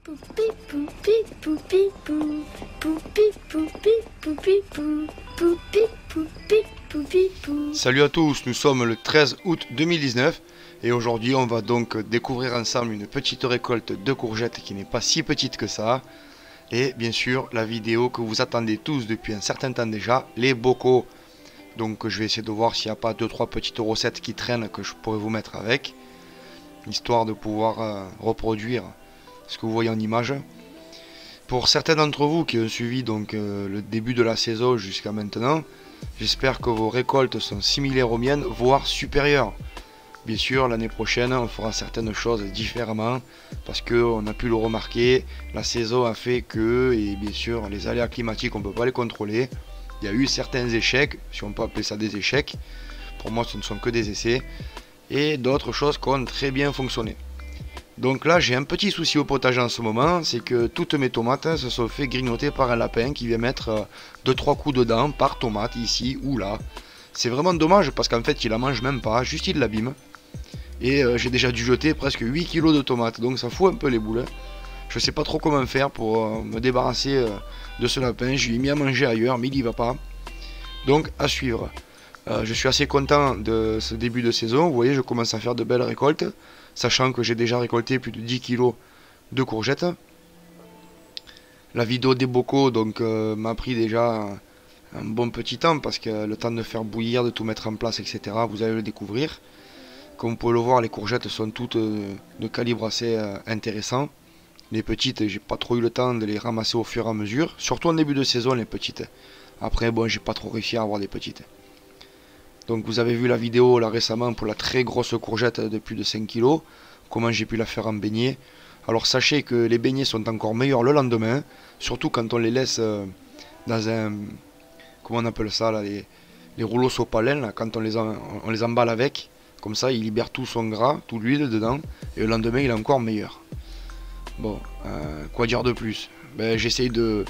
Poupi, poupi, poupi, pou. Poupi, poupi, poupi, pou. Poupi, poupi, poupi, pou. Salut à tous, nous sommes le 13 août 2019 et aujourd'hui on va donc découvrir ensemble une petite récolte de courgettes qui n'est pas si petite que ça. Et bien sûr la vidéo que vous attendez tous depuis un certain temps déjà, les bocaux. Donc je vais essayer de voir s'il n'y a pas 2-3 petites recettes qui traînent que je pourrais vous mettre avec, histoire de pouvoir reproduire ce que vous voyez en image. Pour certains d'entre vous qui ont suivi donc le début de la saison jusqu'à maintenant, j'espère que vos récoltes sont similaires aux miennes, voire supérieures. Bien sûr, l'année prochaine, on fera certaines choses différemment, parce qu'on a pu le remarquer, la saison a fait que, et bien sûr, les aléas climatiques, on ne peut pas les contrôler. Il y a eu certains échecs, si on peut appeler ça des échecs. Pour moi, ce ne sont que des essais. Et d'autres choses qui ont très bien fonctionné. Donc là, j'ai un petit souci au potager en ce moment, c'est que toutes mes tomates se sont fait grignoter par un lapin qui vient mettre 2-3 coups dedans par tomate, ici ou là. C'est vraiment dommage parce qu'en fait, il la mange même pas, juste il l'abîme. Et j'ai déjà dû jeter presque 8 kg de tomates, donc ça fout un peu les boules. Je sais pas trop comment faire pour me débarrasser de ce lapin. Je lui ai mis à manger ailleurs, mais il y va pas. Donc à suivre. Je suis assez content de ce début de saison. Vous voyez, je commence à faire de belles récoltes, sachant que j'ai déjà récolté plus de 10 kg de courgettes. La vidéo des bocaux donc m'a pris déjà un bon petit temps, parce que le temps de faire bouillir, de tout mettre en place, etc. Vous allez le découvrir. Comme vous pouvez le voir, les courgettes sont toutes de calibre assez intéressant. Les petites, j'ai pas trop eu le temps de les ramasser au fur et à mesure, surtout en début de saison les petites. Après bon, j'ai pas trop réussi à avoir des petites. Donc vous avez vu la vidéo là récemment pour la très grosse courgette de plus de 5 kg, comment j'ai pu la faire en beignet. Alors sachez que les beignets sont encore meilleurs le lendemain, surtout quand on les laisse dans un, comment on appelle ça là, les rouleaux sopalin là, quand on les emballe avec. Comme ça, il libère tout son gras, toute l'huile dedans, et le lendemain, il est encore meilleur. Bon, quoi dire de plus? Ben, j'essaye de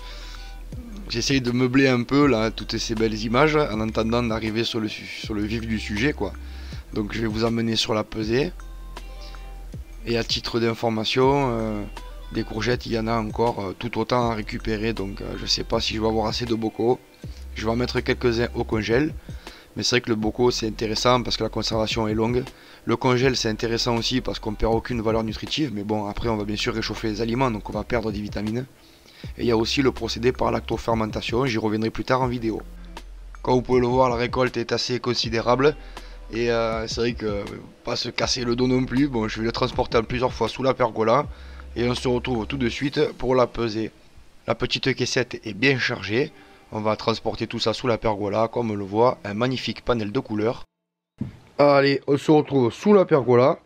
meubler un peu là toutes ces belles images en attendant d'arriver sur le vif du sujet, quoi. Donc, je vais vous emmener sur la pesée. Et à titre d'information, des courgettes, il y en a encore tout autant à récupérer. Donc, je sais pas si je vais avoir assez de bocaux. Je vais en mettre quelques-uns au congèle. Mais c'est vrai que le bocaux c'est intéressant parce que la conservation est longue. Le congèle c'est intéressant aussi parce qu'on ne perd aucune valeur nutritive. Mais bon, après on va bien sûr réchauffer les aliments, donc on va perdre des vitamines. Et il y a aussi le procédé par lactofermentation, j'y reviendrai plus tard en vidéo. Comme vous pouvez le voir, la récolte est assez considérable. Et c'est vrai que pas se casser le dos non plus. Bon, je vais le transporter en plusieurs fois sous la pergola. Et on se retrouve tout de suite pour la peser. La petite caissette est bien chargée. On va transporter tout ça sous la pergola, comme on le voit, un magnifique panel de couleurs. Allez, on se retrouve sous la pergola.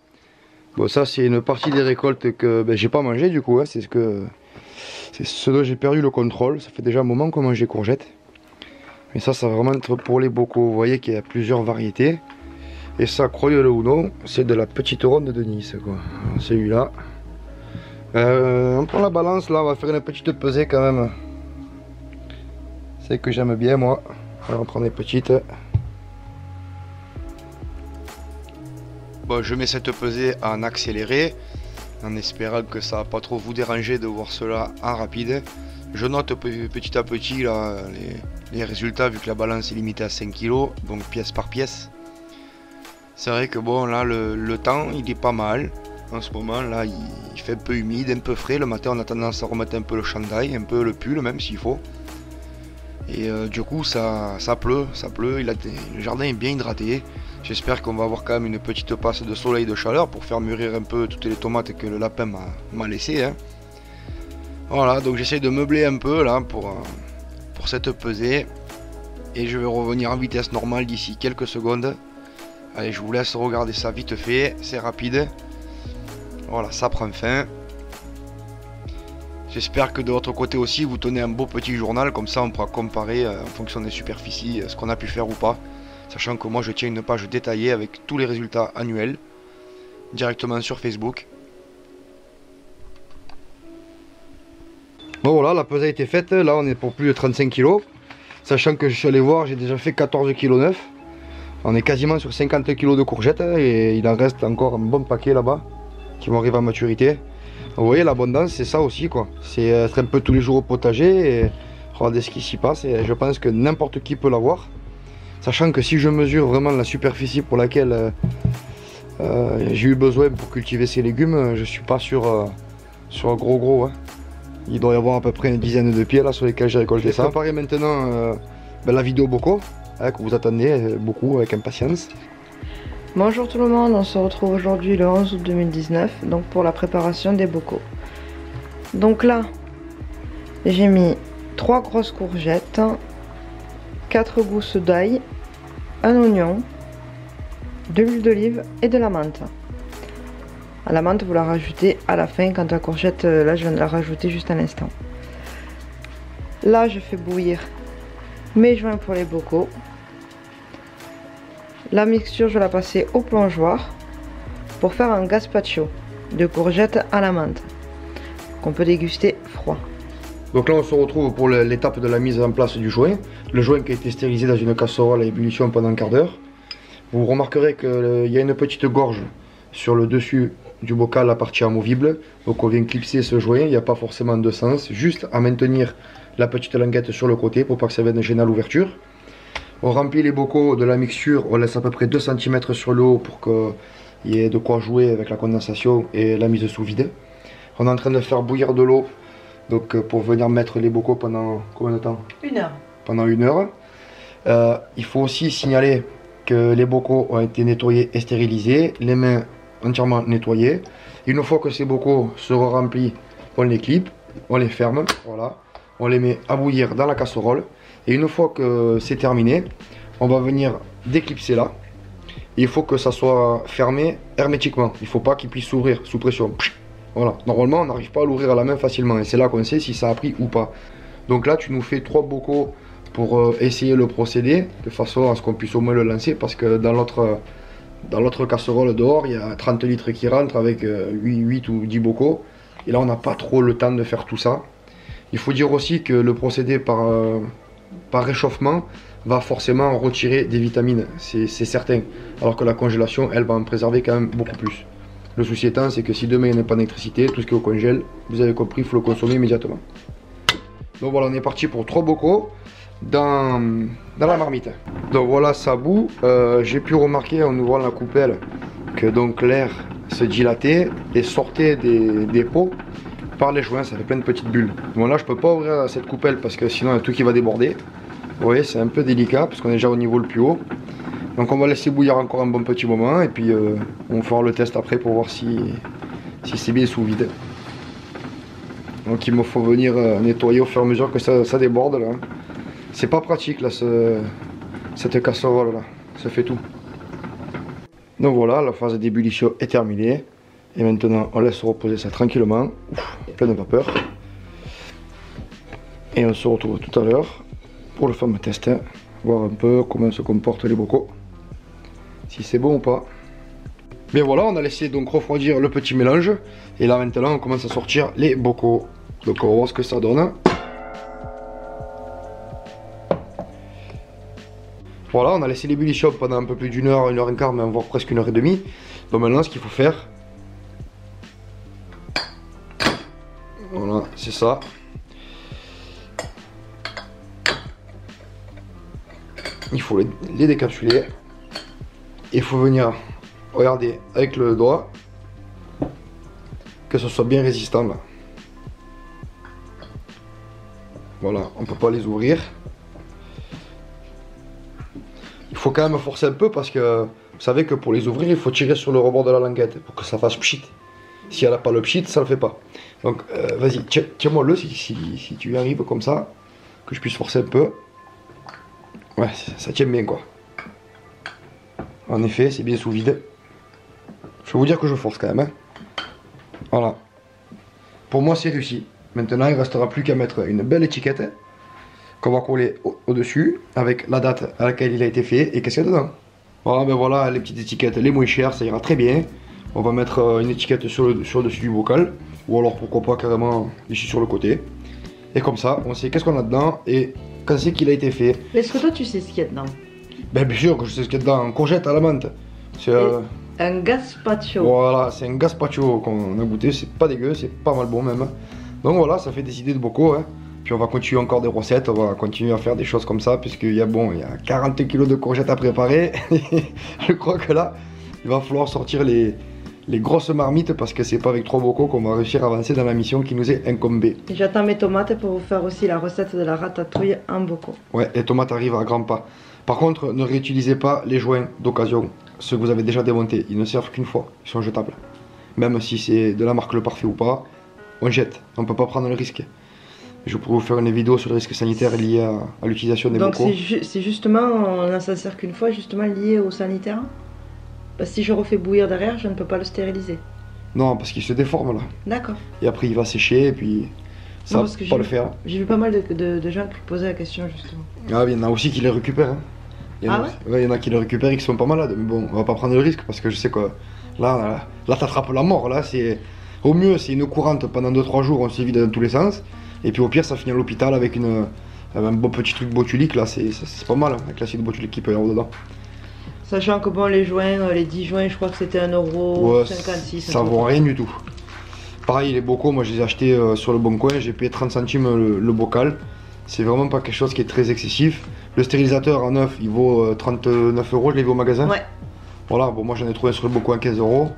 Bon, ça c'est une partie des récoltes que j'ai pas mangé du coup, hein. C'est ce dont j'ai perdu le contrôle. Ça fait déjà un moment qu'on mange des courgettes. Mais ça va vraiment être pour les bocaux. Vous voyez qu'il y a plusieurs variétés. Et ça, croyez-le ou non, c'est de la petite ronde de Nice, quoi. Celui-là. On prend la balance, là, on va faire une petite pesée quand même. C'est que j'aime bien moi. Alors on prend des petites. Bon, je mets cette pesée en accéléré, en espérant que ça va pas trop vous déranger de voir cela en rapide. Je note petit à petit là, les résultats, vu que la balance est limitée à 5 kg, donc pièce par pièce. C'est vrai que bon là le temps il est pas mal. En ce moment là il fait un peu humide, un peu frais. Le matin on a tendance à remettre un peu le chandail, un peu le pull même s'il faut. Et du coup ça pleut, le jardin est bien hydraté. J'espère qu'on va avoir quand même une petite passe de soleil, de chaleur pour faire mûrir un peu toutes les tomates que le lapin m'a laissées, hein. Voilà, donc j'essaie de meubler un peu là pour cette pesée. Et je vais revenir en vitesse normale d'ici quelques secondes. Allez, je vous laisse regarder ça vite fait, c'est rapide. Voilà, ça prend fin. J'espère que de votre côté aussi vous tenez un beau petit journal, comme ça on pourra comparer en fonction des superficies ce qu'on a pu faire ou pas. Sachant que moi je tiens une page détaillée avec tous les résultats annuels directement sur Facebook. Bon voilà, la pesée a été faite, là on est pour plus de 35 kg. Sachant que je suis allé voir, j'ai déjà fait 14,9 kg. On est quasiment sur 50 kg de courgettes et il en reste encore un bon paquet là-bas qui vont arriver à maturité. Vous voyez, l'abondance, c'est ça aussi, quoi. C'est être un peu tous les jours au potager et regardez ce qui s'y passe. Et je pense que n'importe qui peut l'avoir. Sachant que si je mesure vraiment la superficie pour laquelle j'ai eu besoin pour cultiver ces légumes, je suis pas sur un gros, hein. Il doit y avoir à peu près une dizaine de pieds là sur lesquels j'ai récolté ça. Je vais préparer maintenant la vidéo bocaux, hein, que vous attendez beaucoup avec impatience. Bonjour tout le monde, on se retrouve aujourd'hui le 11 août 2019 donc pour la préparation des bocaux. Donc là, j'ai mis 3 grosses courgettes, 4 gousses d'ail, un oignon, de l'huile d'olive et de la menthe. La menthe vous la rajoutez à la fin quand la courgette, là je viens de la rajouter juste à l'instant. Là je fais bouillir mes joints pour les bocaux. La mixture je vais la passer au plongeoir pour faire un gazpacho de courgettes à la menthe qu'on peut déguster froid. Donc là on se retrouve pour l'étape de la mise en place du joint. Le joint qui a été stérilisé dans une casserole à ébullition pendant un quart d'heure. Vous remarquerez qu'il y a une petite gorge sur le dessus du bocal, la partie amovible. Donc on vient clipser ce joint, il n'y a pas forcément de sens, juste à maintenir la petite languette sur le côté pour pas que ça vienne gêner à l'ouverture. On remplit les bocaux de la mixture, on laisse à peu près 2 cm sur le haut pour qu'il y ait de quoi jouer avec la condensation et la mise sous vide. On est en train de faire bouillir de l'eau donc pour venir mettre les bocaux pendant combien de temps? 1 heure. Pendant 1 heure. Il faut aussi signaler que les bocaux ont été nettoyés et stérilisés, les mains entièrement nettoyées. Une fois que ces bocaux seront remplis, on les clip, on les ferme, voilà. On les met à bouillir dans la casserole. Et une fois que c'est terminé, on va venir déclipser là. Et il faut que ça soit fermé hermétiquement. Il ne faut pas qu'il puisse s'ouvrir sous pression. Voilà. Normalement, on n'arrive pas à l'ouvrir à la main facilement. Et c'est là qu'on sait si ça a pris ou pas. Donc là, tu nous fais 3 bocaux pour essayer le procédé, de façon à ce qu'on puisse au moins le lancer. Parce que dans l'autre casserole dehors, il y a 30 litres qui rentrent avec 8 ou 10 bocaux. Et là, on n'a pas trop le temps de faire tout ça. Il faut dire aussi que le procédé par réchauffement va forcément retirer des vitamines, c'est certain. Alors que la congélation, elle va en préserver quand même beaucoup plus. Le souci étant, c'est que si demain il n'y a pas d'électricité, tout ce qui est au congèle, vous avez compris, il faut le consommer immédiatement. Donc voilà, on est parti pour 3 bocaux dans la marmite. Donc voilà, ça bout. J'ai pu remarquer en ouvrant la coupelle que donc l'air se dilatait et sortait des pots par les joints, ça fait plein de petites bulles. Bon là je peux pas ouvrir cette coupelle parce que sinon il y a tout qui va déborder. Vous voyez, c'est un peu délicat parce qu'on est déjà au niveau le plus haut. Donc on va laisser bouillir encore un bon petit moment et puis on fera le test après pour voir si c'est bien sous vide. Donc il me faut venir nettoyer au fur et à mesure que ça déborde là. C'est pas pratique là cette casserole là, ça fait tout. Donc voilà, la phase d'ébullition est terminée. Et maintenant on laisse reposer ça tranquillement. Ouf, plein de vapeur. Et on se retrouve tout à l'heure pour le fameux test. Voir un peu comment se comportent les bocaux. Si c'est bon ou pas. Bien voilà, on a laissé donc refroidir le petit mélange. Et là maintenant on commence à sortir les bocaux. Donc on va voir ce que ça donne. Voilà, on a laissé l'ébullition pendant un peu plus d'1 heure, 1 heure et quart, mais voire presque 1 heure et demie. Donc maintenant ce qu'il faut faire, voilà, c'est ça. Il faut les décapsuler. Il faut venir regarder avec le doigt que ce soit bien résistant là. Voilà, on peut pas les ouvrir. Il faut quand même forcer un peu parce que vous savez que pour les ouvrir, il faut tirer sur le rebord de la languette pour que ça fasse pchit. Si elle n'a pas le pchit, ça le fait pas. Donc vas-y, tiens-moi le si tu y arrives comme ça, que je puisse forcer un peu. Ouais, ça tient bien quoi. En effet, c'est bien sous vide. Je vais vous dire que je force quand même. Hein. Voilà. Pour moi, c'est réussi. Maintenant, il ne restera plus qu'à mettre une belle étiquette qu'on va coller au-dessus avec la date à laquelle il a été fait et qu'est-ce qu'il y a dedans. Voilà, ben voilà les petites étiquettes les moins chères, ça ira très bien. On va mettre une étiquette sur le dessus du bocal ou alors pourquoi pas carrément ici sur le côté. Et comme ça, on sait qu'est-ce qu'on a dedans et quand c'est qu'il a été fait. Est-ce que toi tu sais ce qu'il y a dedans? Ben bien sûr que je sais ce qu'il y a dedans, courgette à la menthe. Un gazpacho. Voilà, c'est un gazpacho qu'on a goûté, c'est pas dégueu, c'est pas mal bon même. Donc voilà, ça fait des idées de bocaux. Hein. Puis on va continuer encore des recettes, on va continuer à faire des choses comme ça, puisqu'il y a 40 kg de courgettes à préparer. Je crois que là, il va falloir sortir les grosses marmites, parce que c'est pas avec 3 bocaux qu'on va réussir à avancer dans la mission qui nous est incombée. J'attends mes tomates pour vous faire aussi la recette de la ratatouille en bocaux. Ouais, les tomates arrivent à grands pas. Par contre, ne réutilisez pas les joints d'occasion, ceux que vous avez déjà démontés. Ils ne servent qu'une fois, ils sont jetables. Même si c'est de la marque Le Parfait ou pas, on jette, on ne peut pas prendre le risque. Je pourrais vous faire une vidéo sur le risque sanitaire lié à l'utilisation des bocaux. Donc c'est justement, on ne s'en sert qu'une fois, justement lié au sanitaire. Parce que si je refais bouillir derrière, je ne peux pas le stériliser. Non, parce qu'il se déforme là. D'accord. Et après il va sécher et puis ça Non, va parce que pas le faire. J'ai vu pas mal de gens qui posaient la question justement. Ah, il y en a aussi qui les récupèrent. Hein. Il y en a, il y en a qui les récupèrent et qui sont pas malades. Mais bon, on va pas prendre le risque parce que je sais que là t'attrapes la mort. Là, c'est au mieux, c'est une courante pendant 2-3 jours, on se vide dans tous les sens. Et puis au pire, ça finit à l'hôpital avec un beau petit truc botulique. Là, c'est pas mal, hein, avec l'acide botulique qui peut y avoir dedans. Sachant que bon, les joints, les 10 joints, je crois que c'était 1,56 €. Ouais, ça vaut rien du tout. Pareil, les bocaux, moi je les ai achetés sur le bon coin, j'ai payé 30 centimes le bocal. C'est vraiment pas quelque chose qui est très excessif. Le stérilisateur en neuf, il vaut 39 €, je l'ai vu au magasin. Ouais. Voilà, bon, moi j'en ai trouvé sur le bon coin 15 €.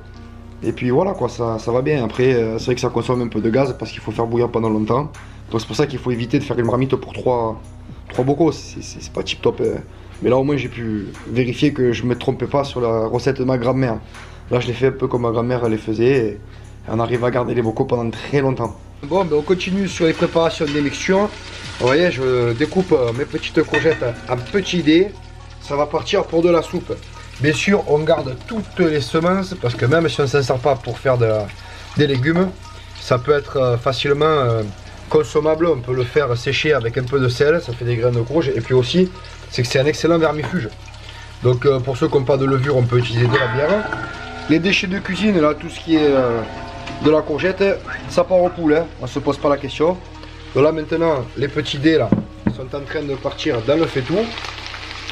Et puis voilà quoi, ça va bien. Après, c'est vrai que ça consomme un peu de gaz parce qu'il faut faire bouillir pendant longtemps. Donc c'est pour ça qu'il faut éviter de faire une marmite pour 3 bocaux, c'est pas tip top. Mais là au moins j'ai pu vérifier que je me trompais pas sur la recette de ma grand-mère. Là je l'ai fait un peu comme ma grand-mère les faisait et on arrive à garder les bocaux pendant très longtemps. Bon, ben on continue sur les préparations des mixtures. Vous voyez, je découpe mes petites courgettes en petits dés. Ça va partir pour de la soupe. Bien sûr, on garde toutes les semences parce que même si on ne s'en sert pas pour faire des légumes, ça peut être facilement consommable. On peut le faire sécher avec un peu de sel, ça fait des graines de courge. Et puis aussi, c'est que c'est un excellent vermifuge. Donc pour ceux qui n'ont pas de levure, on peut utiliser de la bière. Les déchets de cuisine, là, tout ce qui est de la courgette, ça part aux poules, hein. On ne se pose pas la question. Donc là maintenant, les petits dés là sont en train de partir dans le faitout,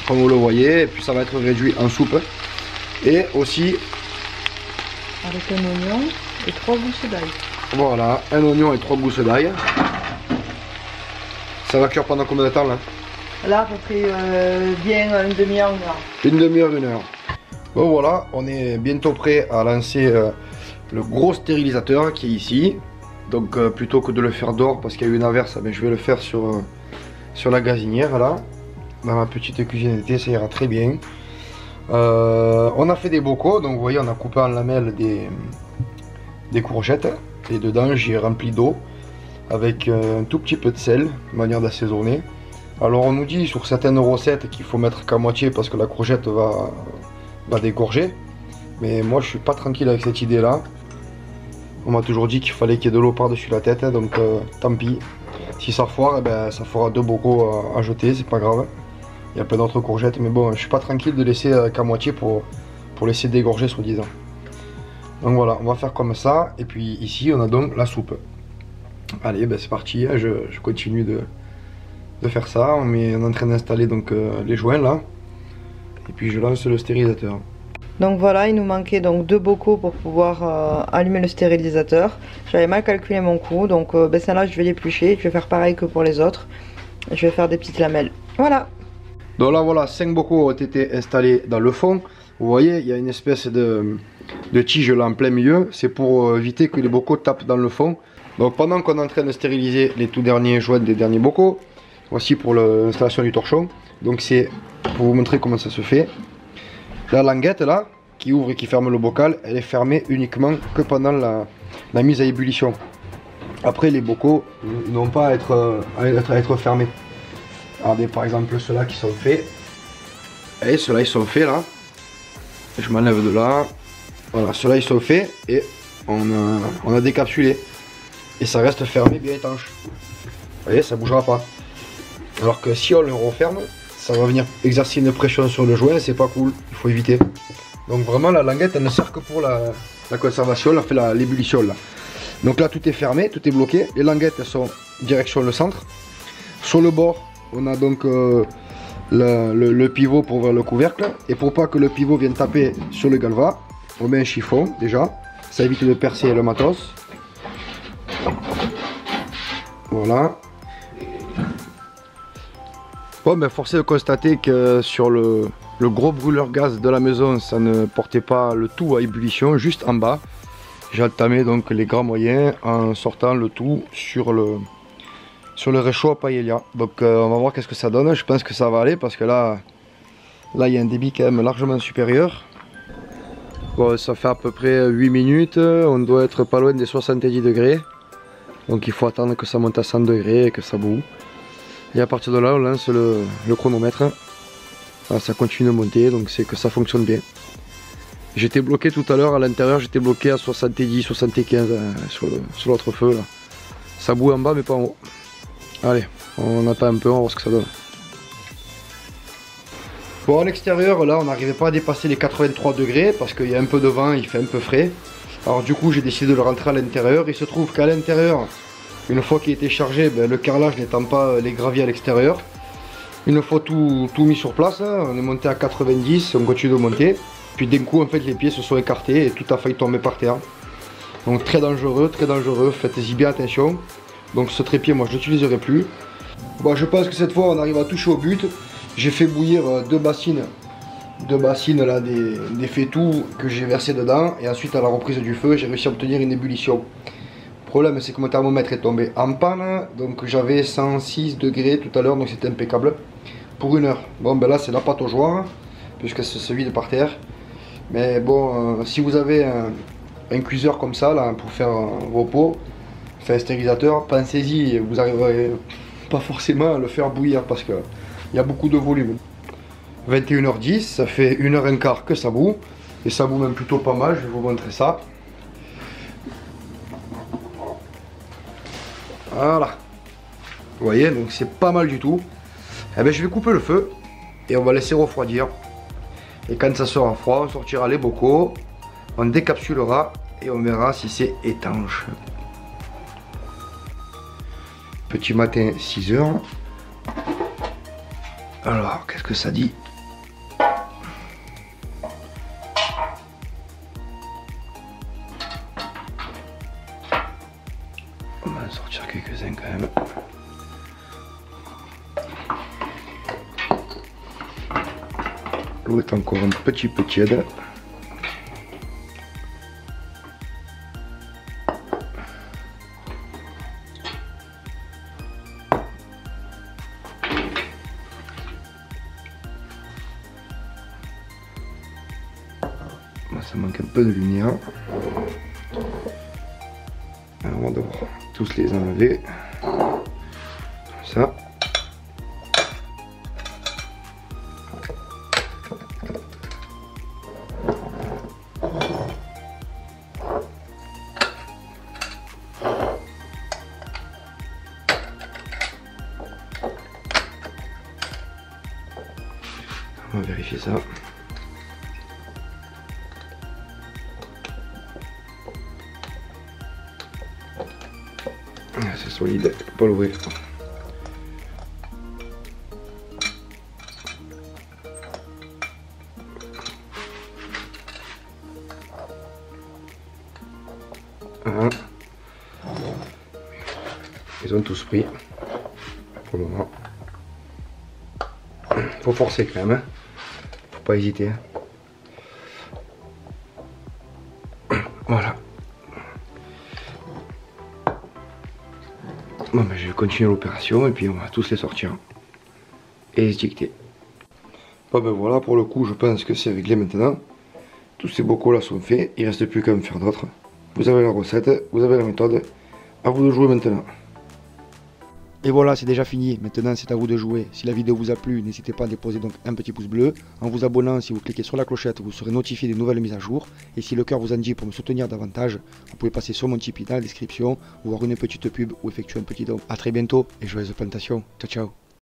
comme vous le voyez, et puis ça va être réduit en soupe. Et aussi avec un oignon et 3 gousses d'ail. Voilà, un oignon et 3 gousses d'ail. Ça va cuire pendant combien de temps là? Là, à peu près bien une demi-heure, 1 heure. Une demi-heure, 1 heure. Bon voilà, on est bientôt prêt à lancer le gros stérilisateur qui est ici. Donc plutôt que de le faire dehors parce qu'il y a eu une averse, ben, je vais le faire sur la gazinière là. Dans ma petite cuisine d'été, ça ira très bien. On a fait des bocaux, donc vous voyez on a coupé en lamelles des courgettes. Et dedans j'ai rempli d'eau avec un tout petit peu de sel, de manière d'assaisonner. Alors on nous dit sur certaines recettes qu'il faut mettre qu'à moitié parce que la courgette va dégorger. Mais moi je suis pas tranquille avec cette idée là. On m'a toujours dit qu'il fallait qu'il y ait de l'eau par-dessus la tête, donc tant pis. Si ça foire, eh ben, ça fera 2 bocaux à jeter, c'est pas grave. Il y a plein d'autres courgettes, mais bon, je suis pas tranquille de laisser qu'à moitié pour laisser dégorger soi-disant. Donc voilà, on va faire comme ça. Et puis ici, on a donc la soupe. Allez, ben, c'est parti, je continue de faire ça. On est en train d'installer donc les joints là. Et puis je lance le stérilisateur. Donc voilà, il nous manquait donc 2 bocaux pour pouvoir allumer le stérilisateur. J'avais mal calculé mon coût, donc ben celle-là je vais l'éplucher. Je vais faire pareil que pour les autres. Je vais faire des petites lamelles. Voilà. Donc là voilà, 5 bocaux ont été installés dans le fond. Vous voyez, il y a une espèce de tige là en plein milieu. C'est pour éviter que les bocaux tapent dans le fond. Donc pendant qu'on est en train de stériliser les tout derniers joints des derniers bocaux, voici pour l'installation du torchon. Donc c'est pour vous montrer comment ça se fait. La languette là, qui ouvre et qui ferme le bocal, elle est fermée uniquement que pendant la mise à ébullition. Après les bocaux n'ont pas à être fermés. Regardez par exemple ceux-là qui sont faits. Et ceux-là ils sont faits là. Je m'enlève de là. Voilà, ceux-là ils sont faits et on a décapsulé. Et ça reste fermé bien étanche. Vous voyez, ça ne bougera pas. Alors que si on le referme, ça va venir exercer une pression sur le joint, c'est pas cool, il faut éviter. Donc vraiment la languette elle ne sert que pour la conservation, elle fait l'ébullition là. Donc là tout est fermé, tout est bloqué, les languettes elles sont direction le centre. Sur le bord on a donc le pivot pour ouvrir le couvercle. Et pour pas que le pivot vienne taper sur le galva, on met un chiffon déjà, ça évite de percer le matos. Voilà. Bon, ben force est de constater que sur le gros brûleur gaz de la maison, ça ne portait pas le tout à ébullition, juste en bas. J'ai entamé donc les grands moyens en sortant le tout sur le réchaud à paella. Donc on va voir qu'est-ce que ça donne. Je pense que ça va aller parce que là il y a un débit quand même largement supérieur. Bon, ça fait à peu près 8 minutes, on doit être pas loin des 70 degrés. Donc il faut attendre que ça monte à 100 degrés et que ça boue. Et à partir de là, on lance le chronomètre. Voilà, ça continue de monter, donc c'est que ça fonctionne bien. J'étais bloqué tout à l'heure à l'intérieur, j'étais bloqué à 70, 75 sur l'autre feu. Là. Ça boue en bas, mais pas en haut. Allez, on attend un peu, on va voir ce que ça donne. Bon, à l'extérieur, là, on n'arrivait pas à dépasser les 83 degrés parce qu'il y a un peu de vent, il fait un peu frais. Alors du coup, j'ai décidé de le rentrer à l'intérieur. Il se trouve qu'à l'intérieur, une fois qu'il était chargé, ben, le carrelage n'étant pas les graviers à l'extérieur, une fois tout mis sur place, on est monté à 90, on continue de monter. Puis d'un coup, en fait, les pieds se sont écartés et tout a failli tomber par terre. Donc très dangereux, faites-y bien attention. Donc ce trépied, moi, je ne l'utiliserai plus. Bon, je pense que cette fois, on arrive à toucher au but. J'ai fait bouillir deux bassines là, des fétous que j'ai versé dedans. Et ensuite, à la reprise du feu, j'ai réussi à obtenir une ébullition. Le problème, c'est que mon thermomètre est tombé en panne. Donc j'avais 106 degrés tout à l'heure, donc c'était impeccable. Pour 1 heure. Bon, ben là, c'est la pâte aux joie, puisque ça se vide par terre. Mais bon, si vous avez un cuiseur comme ça, là, pour faire vos pots, enfin un stérilisateur, pensez-y, vous n'arriverez pas forcément à le faire bouillir parce qu'il y a beaucoup de volume. 21h10, ça fait 1h15 que ça bout. Et ça bout même plutôt pas mal, je vais vous montrer ça. Voilà. Vous voyez, donc c'est pas mal du tout. Eh bien, je vais couper le feu et on va laisser refroidir. Et quand ça sera froid, on sortira les bocaux, on décapsulera et on verra si c'est étanche. Petit matin, 6 h. Alors, qu'est-ce que ça dit? On va en sortir quelques-uns quand même. L'eau est encore un petit peu tiède. Ça manque un peu de lumière. Alors on va devoir tous les enlever. Comme ça. On va vérifier ça. C'est solide, pas l'ouvrir. Voilà. Ils ont tous pris pour le moment. Faut forcer quand même, hein. Faut pas hésiter. Hein. Voilà. Bon, ben, je vais continuer l'opération et puis on va tous les sortir et les étiqueter. Bon, ben voilà, pour le coup, je pense que c'est réglé maintenant. Tous ces bocaux là sont faits, il ne reste plus qu'à en faire d'autres. Vous avez la recette, vous avez la méthode, à vous de jouer maintenant. Et voilà, c'est déjà fini. Maintenant, c'est à vous de jouer. Si la vidéo vous a plu, n'hésitez pas à déposer donc un petit pouce bleu. En vous abonnant, si vous cliquez sur la clochette, vous serez notifié des nouvelles mises à jour. Et si le cœur vous en dit pour me soutenir davantage, vous pouvez passer sur mon Tipeee dans la description, voir une petite pub ou effectuer un petit don. A très bientôt et joyeuse plantation. Ciao, ciao.